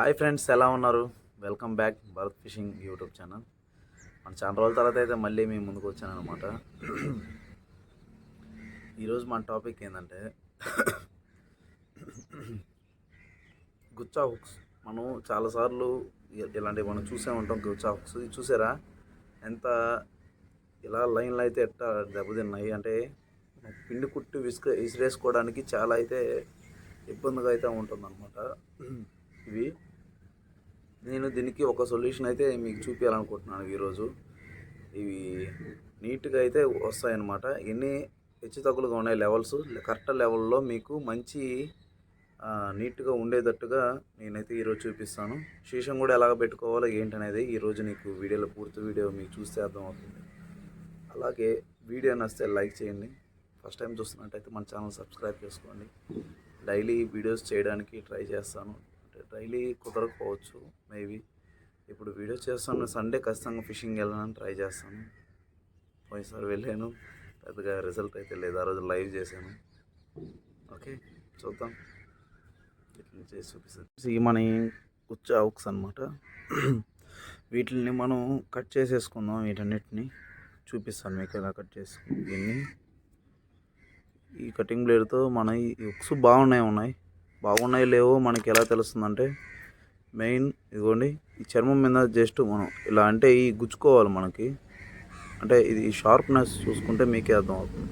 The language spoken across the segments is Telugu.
హాయ్ ఫ్రెండ్స్, ఎలా ఉన్నారు? Welcome back Bharat fishing YouTube channel. మన చాలా రోజుల తర్వాత అయితే మళ్ళీ మీ ముందుకు వచ్చాను అనమాట. ఈరోజు మన టాపిక్ ఏంటంటే గుచ్చా హుక్స్. మనం చాలాసార్లు ఇలాంటివి మనం చూసే ఉంటాం. గుచ్చా హుక్స్ ఇది చూసారా? ఎంత ఇలా లైన్లు అయితే ఎట్టా దెబ్బతిన్నాయి అంటే పిండి కుట్టి విసిరేసుకోవడానికి చాలా అయితే ఇబ్బందిగా అయితే ఉంటుందన్నమాట. ఇవి నేను దీనికి ఒక సొల్యూషన్ అయితే మీకు చూపించాలనుకుంటున్నాను ఈరోజు. ఇవి నీట్గా అయితే వస్తాయన్నమాట. ఎన్ని హెచ్చు తగ్గులుగా ఉన్నాయి లెవెల్స్ కరెక్ట్ లెవెల్లో మీకు మంచి నీట్గా ఉండేటట్టుగా నేనైతే ఈరోజు చూపిస్తాను. శీషం కూడా ఎలాగ పెట్టుకోవాలో ఏంటనేది ఈరోజు నీకు వీడియోలో పూర్తి వీడియో మీకు చూస్తే అర్థమవుతుంది. అలాగే వీడియో నచ్చితే లైక్ చేయండి. ఫస్ట్ టైం చూస్తున్నట్టయితే మన ఛానల్ సబ్స్క్రైబ్ చేసుకోండి. డైలీ వీడియోస్ చేయడానికి ట్రై చేస్తాను. డైలీ కుదరకపోవచ్చు, మేబీ ఇప్పుడు వీడియో చేస్తాను. సండే ఖచ్చితంగా ఫిషింగ్ వెళ్ళాలని ట్రై చేస్తాను. పోయినసారి వెళ్ళాను, పెద్దగా రిజల్ట్ అయితే లేదు. ఆ రోజు లైవ్ చేశాను. ఓకే, చూద్దాం. ఇట్లా చేసి చూపిస్తాను. ఈ మన గుచ్చా హుక్స్ అనమాట. వీటిని మనం కట్ చేసేసుకుందాం. వీటన్నిటిని చూపిస్తాను మీకు ఎలా కట్ చేసుకుందాం. దీన్ని ఈ కటింగ్ బ్లేడ్తో మన ఈ హుక్స్ బాగున్నాయి లేవో మనకి ఎలా తెలుస్తుందంటే, మెయిన్ ఇదిగోండి, ఈ చర్మం మీద జస్ట్ మనం ఇలా అంటే ఈ గుచ్చుకోవాలి మనకి. అంటే ఇది షార్ప్నెస్ చూసుకుంటే మీకే అర్థమవుతుంది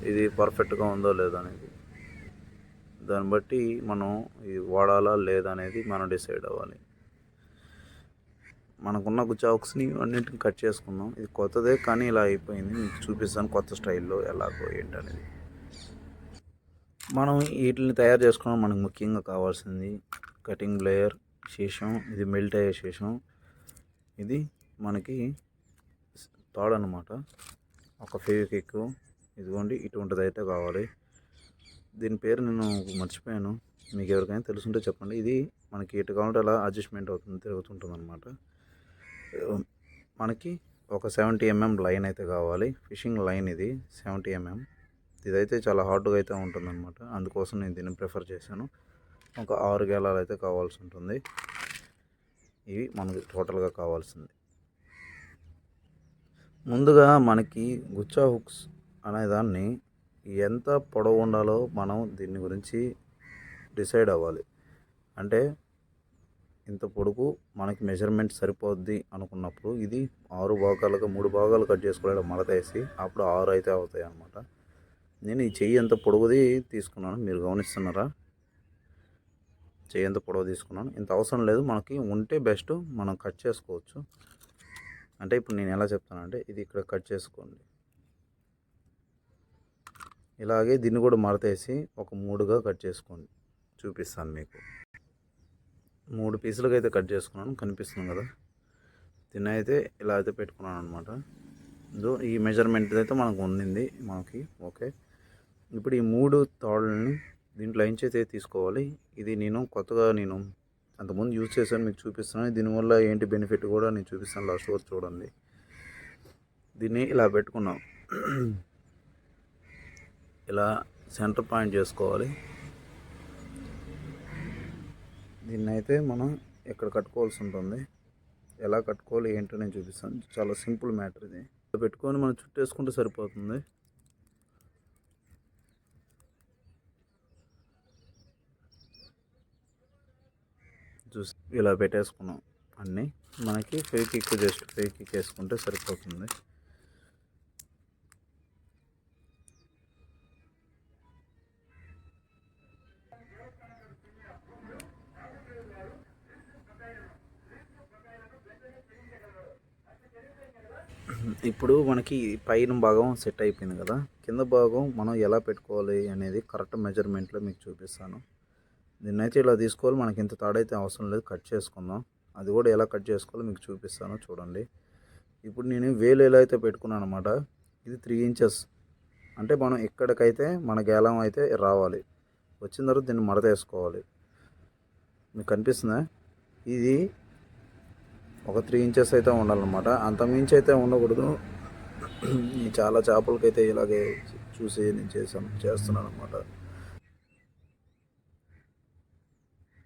ఇది పర్ఫెక్ట్గా ఉందో లేదో అనేది. దాన్ని బట్టి మనం ఇది వాడాలా లేదా అనేది మనం డిసైడ్ అవ్వాలి. మనకున్న గుచ్చా హుక్స్ని అన్నింటిని కట్ చేసుకుందాం. ఇది కొత్తదే కానీ ఇలా అయిపోయింది. మీకు చూపిస్తాను కొత్త స్టైల్లో ఎలాగో ఏంటనేది. మనం వీటిని తయారు చేసుకోవడం మనకు ముఖ్యంగా కావాల్సింది కటింగ్ బ్లేయర్, శీషం. ఇది మెల్ట్ అయ్యే శీషం. ఇది మనకి తాడు అనమాట. ఒక ఫెవిక్విక్, ఇదిగోండి ఇటువంటిది అయితే కావాలి. దీని పేరు నేను మర్చిపోయాను, మీకు ఎవరికైనా తెలుసుంటే చెప్పండి. ఇది మనకి ఎటు కావాలంటే అలా అడ్జస్ట్మెంట్ అవుతుంది, తిరుగుతుంటుంది అనమాట. మనకి ఒక 70 mm లైన్ అయితే కావాలి. ఫిషింగ్ లైన్ ఇది 70 mm. ఇదైతే చాలా హార్డ్గా అయితే ఉంటుందన్నమాట. అందుకోసం నేను దీన్ని ప్రిఫర్ చేశాను. ఒక 6 గేలాలు అయితే కావాల్సి ఉంటుంది. ఇవి మనకి టోటల్గా కావాల్సింది. ముందుగా మనకి గుచ్చా హుక్స్ అనేదాన్ని ఎంత పొడవు ఉండాలో మనం దీని గురించి డిసైడ్ అవ్వాలి. అంటే ఇంత పొడుగు మనకి మెజర్మెంట్ సరిపోద్ది అనుకున్నప్పుడు ఇది 6 భాగాలుగా 3 భాగాలు కట్ చేసుకోవడం మడతేసి అప్పుడు 6 అయితే అవుతాయి అన్నమాట. నేను ఈ చెయ్యి ఎంత పొడవుది తీసుకున్నాను, మీరు గమనిస్తున్నారా? చెయ్యి ఎంత పొడవు తీసుకున్నాను. ఇంత అవసరం లేదు, మనకి ఉంటే బెస్ట్, మనం కట్ చేసుకోవచ్చు. అంటే ఇప్పుడు నేను ఎలా చెప్తానంటే, ఇది ఇక్కడ కట్ చేసుకోండి. ఇలాగే దీన్ని కూడా మడతేసి ఒక 3గా కట్ చేసుకోండి. చూపిస్తాను మీకు. 3 పీసులుగా అయితే కట్ చేసుకున్నాను, కనిపిస్తుంది కదా. దీన్ని అయితే ఇలా అయితే పెట్టుకున్నాను అనమాట. ఈ మెజర్మెంట్ అయితే మనకు ఉండింది మనకి. ఓకే, ఇప్పుడు ఈ 3 తాళ్ళని దీంట్లో నుంచి అయితే తీసుకోవాలి. ఇది నేను కొత్తగా అంతకుముందు యూజ్ చేశాను, మీకు చూపిస్తున్నాను. దీనివల్ల ఏంటి బెనిఫిట్ కూడా నేను చూపిస్తాను, లాస్ట్ వరకు చూడండి. దీన్ని ఇలా పెట్టుకున్నాం, ఇలా సెంటర్ పాయింట్ చేసుకోవాలి. దీన్ని అయితే మనం ఎక్కడ కట్టుకోవాల్సి ఉంటుంది, ఎలా కట్టుకోవాలి ఏంటో నేను చూపిస్తాను. చాలా సింపుల్ మ్యాటర్ ఇది. పెట్టుకొని మనం చుట్టేసుకుంటే సరిపోతుంది. చూసి ఇలా పెట్టేసుకున్నాం అన్నీ. మనకి ఫెవిక్విక్ జస్ట్ ఫెవిక్విక్ వేసుకుంటే సరిపోతుంది. ఇప్పుడు మనకి పైన భాగం సెట్ అయిపోయింది కదా. కింద భాగం మనం ఎలా పెట్టుకోవాలి అనేది కరెక్ట్ మెజర్మెంట్లో మీకు చూపిస్తాను. దీన్ని అయితే ఇలా తీసుకోవాలి. మనకి ఇంత తాడైతే అవసరం లేదు, కట్ చేసుకుందాం. అది కూడా ఎలా కట్ చేసుకోవాలో మీకు చూపిస్తాను, చూడండి. ఇప్పుడు నేను వేలు ఎలా అయితే పెట్టుకున్నాను అనమాట. ఇది 3 inches. అంటే మనం ఎక్కడికైతే మన గేలం అయితే రావాలి, వచ్చిన తర్వాత దీన్ని మడత వేసుకోవాలి. మీకు కనిపిస్తుందా? ఇది ఒక 3 inches అయితే ఉండాలన్నమాట, అంత మించి అయితే ఉండకూడదు. చాలా చేపలకైతే ఇలాగే చూసి నేను చేస్తున్నాను అనమాట.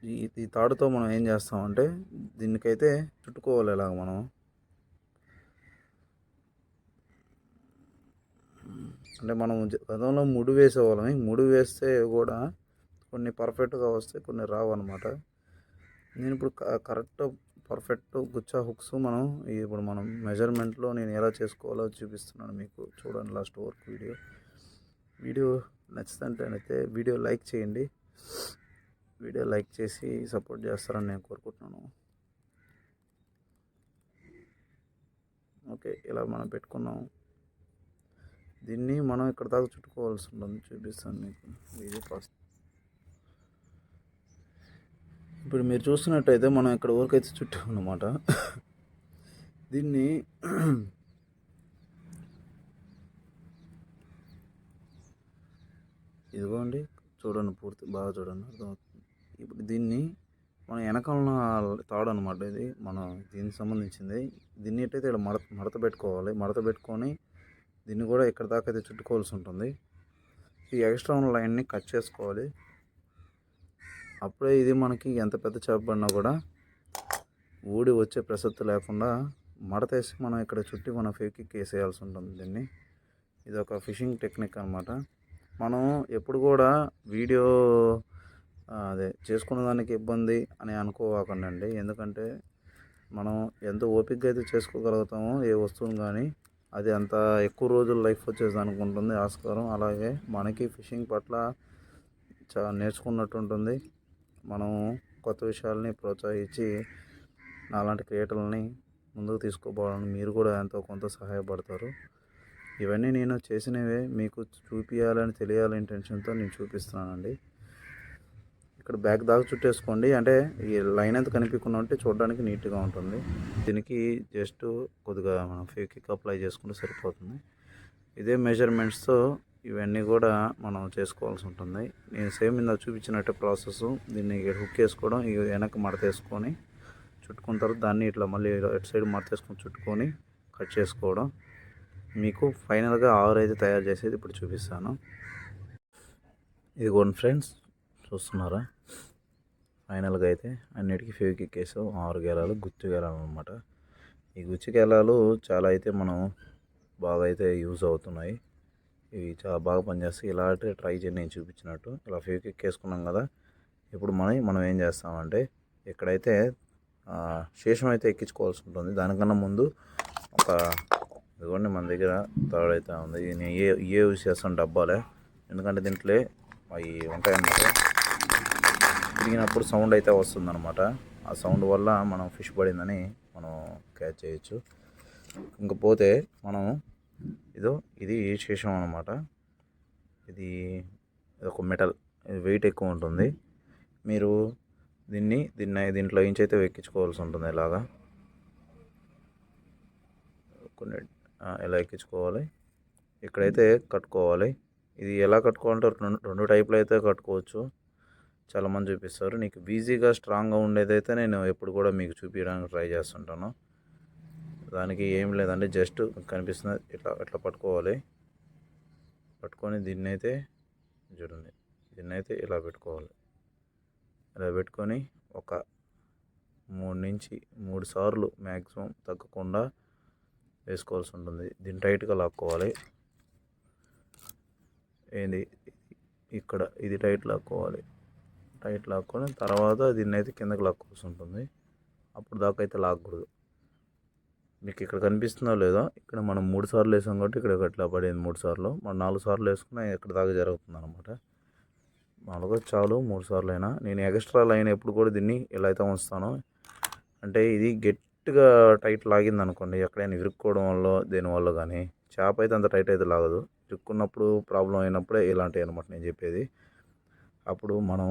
ఈ తాడుతో మనం ఏం చేస్తామంటే దీనికైతే చుట్టుకోవాలి ఇలాగ మనం. అంటే మనం గతంలో ముడి వేసేవాళ్ళం. ముడి వేస్తే కూడా కొన్ని పర్ఫెక్ట్గా వస్తాయి, కొన్ని రావు అనమాట. నేను ఇప్పుడు కరెక్ట్ పర్ఫెక్ట్ గుచ్చా హుక్స్ ఇప్పుడు మనం మెజర్మెంట్లో నేను ఎలా చేసుకోవాలో చూపిస్తున్నాను మీకు. చూడండి లాస్ట్ వరకు వీడియో నచ్చితే వీడియో లైక్ చేయండి. వీడియో లైక్ చేసి సపోర్ట్ చేస్తారని నేను కోరుకుంటున్నాను. ఓకే, ఇలా మనం పెట్టుకున్నాం. దీన్ని మనం ఇక్కడ దాకా చుట్టుకోవాల్సి ఉంటుంది. చూపిస్తాను మీకు వీడియో ఫస్ట్. ఇప్పుడు మీరు చూస్తున్నట్టయితే మనం ఇక్కడ వరకు అయితే చుట్టాం అన్నమాట. దీన్ని ఇదిగోండి, చూడండి, పూర్తి బాగా చూడండి, అర్థమవుతుంది. ఇప్పుడు దీన్ని మన వెనకాల తాడు అనమాట. ఇది మనం దీనికి సంబంధించింది. దీన్ని ఏంటైతే ఇక్కడ మడత పెట్టుకోవాలి. మడత పెట్టుకొని దీన్ని కూడా ఇక్కడ దాకా అయితే చుట్టుకోవాల్సి ఉంటుంది. ఈ ఎక్స్ట్రా ఉన్న లైన్ని కట్ చేసుకోవాలి. అప్పుడే ఇది మనకి ఎంత పెద్ద చేప పడినా కూడా ఊడి వచ్చే ప్రసక్తి లేకుండా మడతేసి మనం ఇక్కడ చుట్టి మనం ఫేక్కి వేసేయాల్సి ఉంటుంది దీన్ని. ఇది ఒక ఫిషింగ్ టెక్నిక్ అనమాట. మనం ఎప్పుడు కూడా వీడియో చేసుకున్న దానికి ఇబ్బంది అని అనుకోవాకండి అండి. ఎందుకంటే మనం ఎంత ఓపికగా అయితే చేసుకోగలుగుతామో ఏ వస్తువుని కానీ అది అంత ఎక్కువ రోజులు లైఫ్ వచ్చేదానికి ఉంటుంది ఆస్కారం. అలాగే మనకి ఫిషింగ్ పట్ల చాలా నేర్చుకున్నట్టు ఉంటుంది. మనం కొత్త విషయాలని ప్రోత్సహించి నాలాంటి క్రియేటర్లని ముందుకు తీసుకుపోవాలని మీరు కూడా ఎంతో కొంత సహాయపడతారు. ఇవన్నీ నేను చేసినవే మీకు చూపించాలని తెలియాలని ఇంటెన్షన్తో నేను చూపిస్తున్నానండి. ఇక్కడ బ్యాక్ దాకా చుట్టేసుకోండి. అంటే ఈ లైన్ ఎంత కనిపించకుండా ఉంటే చూడడానికి నీట్గా ఉంటుంది. దీనికి జస్ట్ కొద్దిగా మనం ఫేక్ అప్లై చేసుకుంటే సరిపోతుంది. ఇదే మెజర్మెంట్స్తో ఇవన్నీ కూడా మనం చేసుకోవాల్సి ఉంటుంది. నేను సేమ్ ఇందా చూపించినట్టు ప్రాసెస్. దీన్ని హుక్ వేసుకోవడం, వెనక్కి మడతేసుకొని చుట్టుకున్న తర్వాత దాన్ని ఇట్లా మళ్ళీ ఎటు సైడ్ మడతేసుకొని చుట్టుకొని కట్ చేసుకోవడం. మీకు ఫైనల్గా ఆరు అయితే తయారు చేసేది ఇప్పుడు చూపిస్తాను. ఇదిగోండి ఫ్రెండ్స్, చూస్తున్నారా? ఫైనల్గా అయితే అన్నిటికీ ఫేవిక్విక్ వేసాం. 6 గెలాలు గుచ్చు గెలాలు అనమాట. ఈ గుచ్చు గెలాలు చాలా అయితే మనం బాగా అయితే యూజ్ అవుతున్నాయి. ఇవి చాలా బాగా పనిచేస్తాయి. ఇలాంటి ట్రై చేయండి నేను చూపించినట్టు. ఇలా ఫేవిక్విక్ వేసుకున్నాం కదా. ఇప్పుడు మనం ఏం చేస్తామంటే ఇక్కడైతే శేషం అయితే ఎక్కించుకోవాల్సి ఉంటుంది. దానికన్నా ముందు ఇదిగోండి మన దగ్గర తాడైతే ఉంది. నేను యూజ్ చేస్తాను డబ్బాలే. ఎందుకంటే దీంట్లో అవి ఉంటాయన్నమాట. తిరిగినప్పుడు సౌండ్ అయితే వస్తుందన్నమాట. ఆ సౌండ్ వల్ల మనం ఫిష్ పడిందని మనం క్యాచ్ చేయొచ్చు. ఇంకపోతే మనం ఇది శేషం అనమాట. ఇది ఒక మెటల్, వెయిట్ ఎక్కువ ఉంటుంది. మీరు దీంట్లో నుంచి అయితే ఎక్కించుకోవాల్సి ఉంటుంది. ఇలాగా కొన్ని ఎలా ఎక్కించుకోవాలి, ఇక్కడైతే కట్టుకోవాలి. ఇది ఎలా కట్టుకోవాలంటే రెండు టైపులు అయితే కట్టుకోవచ్చు. చాలామంది చూపిస్తారు. నీకు ఈజీగా స్ట్రాంగ్గా ఉండేదైతే నేను ఎప్పుడు కూడా మీకు చూపించడానికి ట్రై చేస్తుంటాను. దానికి ఏం లేదండి, జస్ట్ కనిపిస్తుంది ఇట్లా పట్టుకోవాలి. పట్టుకొని దీన్నైతే చూడండి, దీన్నైతే ఇలా పెట్టుకోవాలి. ఇలా పెట్టుకొని ఒక 3 నుంచి 3 సార్లు మ్యాక్సిమం తగ్గకుండా వేసుకోవాల్సి ఉంటుంది. దీన్ని టైట్గా లాక్కోవాలి. ఇక్కడ ఇది టైట్ లాక్కోవాలి. టైట్ లాక్కొని తర్వాత దీన్ని అయితే కిందకి లాక్కోవాల్సి ఉంటుంది. అప్పుడు దాకా అయితే లాక్కూడదు. మీకు ఇక్కడ కనిపిస్తుందో లేదో, ఇక్కడ మనం 3 సార్లు వేసాం కాబట్టి ఇక్కడ అట్లా పడేది 3 సార్లు. మనం 4 సార్లు వేసుకున్నా ఇక్కడ దాకా జరుగుతుంది అనమాట. మామూలుగా చాలు 3 సార్లు అయినా. నేను ఎక్స్ట్రా లైన్ ఎప్పుడు కూడా దీన్ని ఇలా అయితే ఉంచుతాను. అంటే ఇది గట్టిగా టైట్ లాగింది అనుకోండి, ఎక్కడైనా ఇరుక్కోవడం వల్ల దేనివల్ల కానీ చేప అయితే అంత టైట్ అయితే లాగదు. ఇరుక్కున్నప్పుడు ప్రాబ్లం అయినప్పుడే ఇలాంటివి అనమాట నేను చెప్పేది. అప్పుడు మనం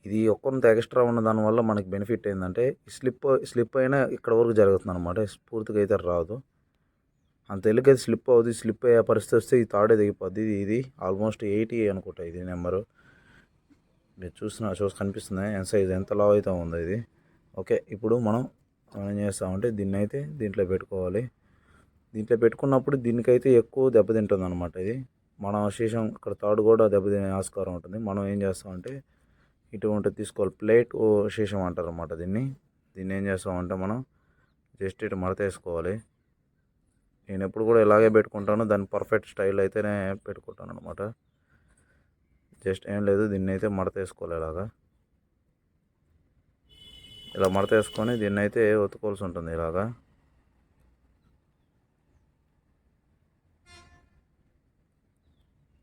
ఇది ఒక్కొంత ఎక్స్ట్రా ఉన్న దానివల్ల మనకి బెనిఫిట్ ఏంటంటే స్లిప్ అయినా ఇక్కడ వరకు జరుగుతుంది అనమాట. పూర్తిగా అయితే రాదు. అంత ఎల్లుకైతే స్లిప్ అవుతుంది. స్లిప్ అయ్యే పరిస్థితి వస్తే ఈ తాడే దిగిపోద్ది. ఇది ఆల్మోస్ట్ 80 అనుకుంటా ఇది నెంబరు. మీరు చూసి కనిపిస్తుంది ఎంత లావ్ అయితే ఉందో ఇది. ఓకే, ఇప్పుడు మనం ఏం చేస్తామంటే దీంట్లో పెట్టుకోవాలి. దీంట్లో పెట్టుకున్నప్పుడు దీనికైతే ఎక్కువ దెబ్బతింటుంది అనమాట. ఇది మన శేషం ఇక్కడ తాడు కూడా దెబ్బతినే ఆస్కారం ఉంటుంది. మనం ఏం చేస్తామంటే ఇటువంటిది తీసుకోవాలి. ప్లేట్ ఓ శేషం అంటారు అన్నమాట దీన్ని. దీన్ని ఏం చేస్తామంటే మనం జస్ట్ ఇటు మడత వేసుకోవాలి. నేను ఎప్పుడు కూడా ఇలాగే పెట్టుకుంటాను. దాని పర్ఫెక్ట్ స్టైల్ అయితేనే పెట్టుకుంటాను అనమాట. జస్ట్ ఏం లేదు, దీన్ని అయితే మడత వేసుకోవాలి. ఇలా మడత వేసుకొని దీన్ని అయితే ఒత్తుకోవాల్సి ఉంటుంది.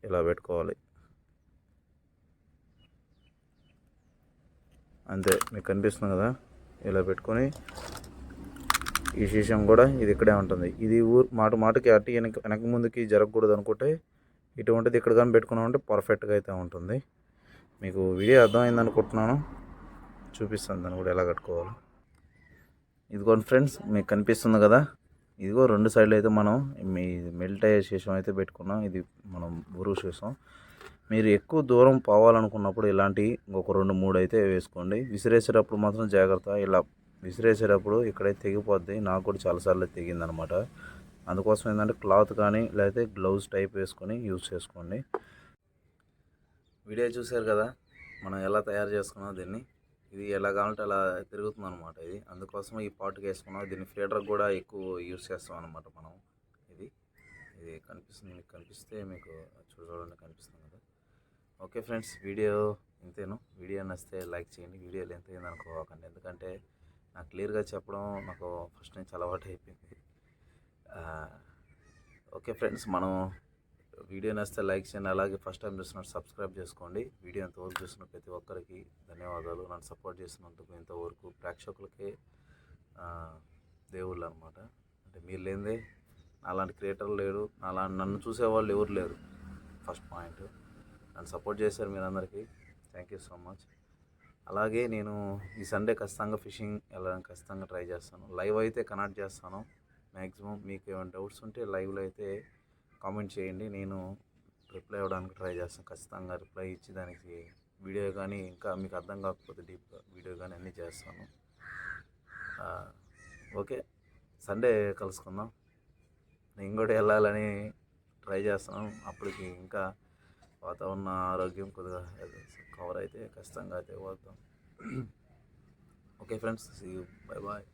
ఇలా పెట్టుకోవాలి. అంతే, మీకు కనిపిస్తుంది కదా. ఇలా పెట్టుకొని ఈ శీషం కూడా ఇది ఇక్కడే ఉంటుంది. ఇది మాటకి అటు వెనక ముందుకి జరగకూడదు అనుకుంటే ఇటువంటిది ఇక్కడ కానీ పెట్టుకున్నామంటే పర్ఫెక్ట్గా అయితే ఉంటుంది. మీకు వీడియో అర్థమైంది అనుకుంటున్నాను. చూపిస్తాను దాన్ని కూడా ఎలా కట్టుకోవాలి. ఇదిగోండి ఫ్రెండ్స్, మీకు కనిపిస్తుంది కదా. ఇదిగో 2 సైడ్లు అయితే మనం మెల్ట్ అయ్యే శేషం అయితే పెట్టుకున్నాం. ఇది మనం బురుగు శేషం. మీరు ఎక్కువ దూరం పోవాలనుకున్నప్పుడు ఇలాంటి ఇంకొక 2-3 అయితే వేసుకోండి. విసిరేసేటప్పుడు మాత్రం జాగ్రత్త. ఇలా విసిరేసేటప్పుడు ఇక్కడైతే తెగిపోద్ది. నాకు కూడా చాలాసార్లు తెగిందనమాట. అందుకోసం ఏంటంటే క్లాత్ కానీ లేకపోతే గ్లౌజ్ టైప్ వేసుకొని యూజ్ చేసుకోండి. వీడియో చూశారు కదా మనం ఎలా తయారు చేసుకున్నాం దీన్ని. ఇది ఎలా కావాలంటే అలా తిరుగుతుంది అనమాట. ఇది అందుకోసం ఈ పాటుకి వేసుకున్నాం. దీన్ని ఫీడర్ కూడా ఎక్కువ యూజ్ చేస్తాం అనమాట మనం. ఇది కనిపిస్తుంది, మీకు కనిపిస్తే మీకు చూడండి, కనిపిస్తుంది కదా. ఓకే ఫ్రెండ్స్, వీడియో ఇంతేను. వీడియో నచ్చితే లైక్ చేయండి. వీడియోలు ఎంత అయింది అనుకోకండి, ఎందుకంటే నాకు క్లియర్గా చెప్పడం నాకు ఫస్ట్ నుంచి అలవాటు అయిపోయింది. ఓకే ఫ్రెండ్స్, మనం వీడియో నచ్చితే లైక్ చేయండి. అలాగే ఫస్ట్ టైం చూస్తున్నట్టు సబ్స్క్రైబ్ చేసుకోండి. వీడియో ఎంతవరకు చూస్తున్న ప్రతి ఒక్కరికి ధన్యవాదాలు. నన్ను సపోర్ట్ చేసినందుకు ఇంతవరకు ప్రేక్షకులకే దేవుళ్ళు అనమాట. అంటే మీరు లేనిదే అలాంటి క్రియేటర్లు లేరు, నన్ను చూసేవాళ్ళు ఎవరు లేరు. ఫస్ట్ పాయింట్, నన్ను సపోర్ట్ చేశారు మీరందరికీ. Thank you so much. అలాగే నేను ఈ సండే ఖచ్చితంగా ఫిషింగ్ వెళ్ళడానికి ఖచ్చితంగా ట్రై చేస్తాను. లైవ్ అయితే కనెక్ట్ చేస్తాను మ్యాక్సిమం. మీకు ఏమైనా డౌట్స్ ఉంటే లైవ్లో అయితే కామెంట్ చేయండి. నేను రిప్లై ఇవ్వడానికి ట్రై చేస్తాను. ఖచ్చితంగా రిప్లై ఇచ్చి దానికి వీడియో కానీ ఇంకా మీకు అర్థం కాకపోతే డీప్గా వీడియో కానీ అన్నీ చేస్తాను. ఓకే, సండే కలుసుకుందాం. నేను కూడా వెళ్ళాలని ట్రై చేస్తున్నాను. అప్పటికి ఇంకా వాతావరణ ఆరోగ్యం కొద్దిగా కవర్ అయితే ఖచ్చితంగా అయితే వద్దాం. Okay friends, see you, bye bye.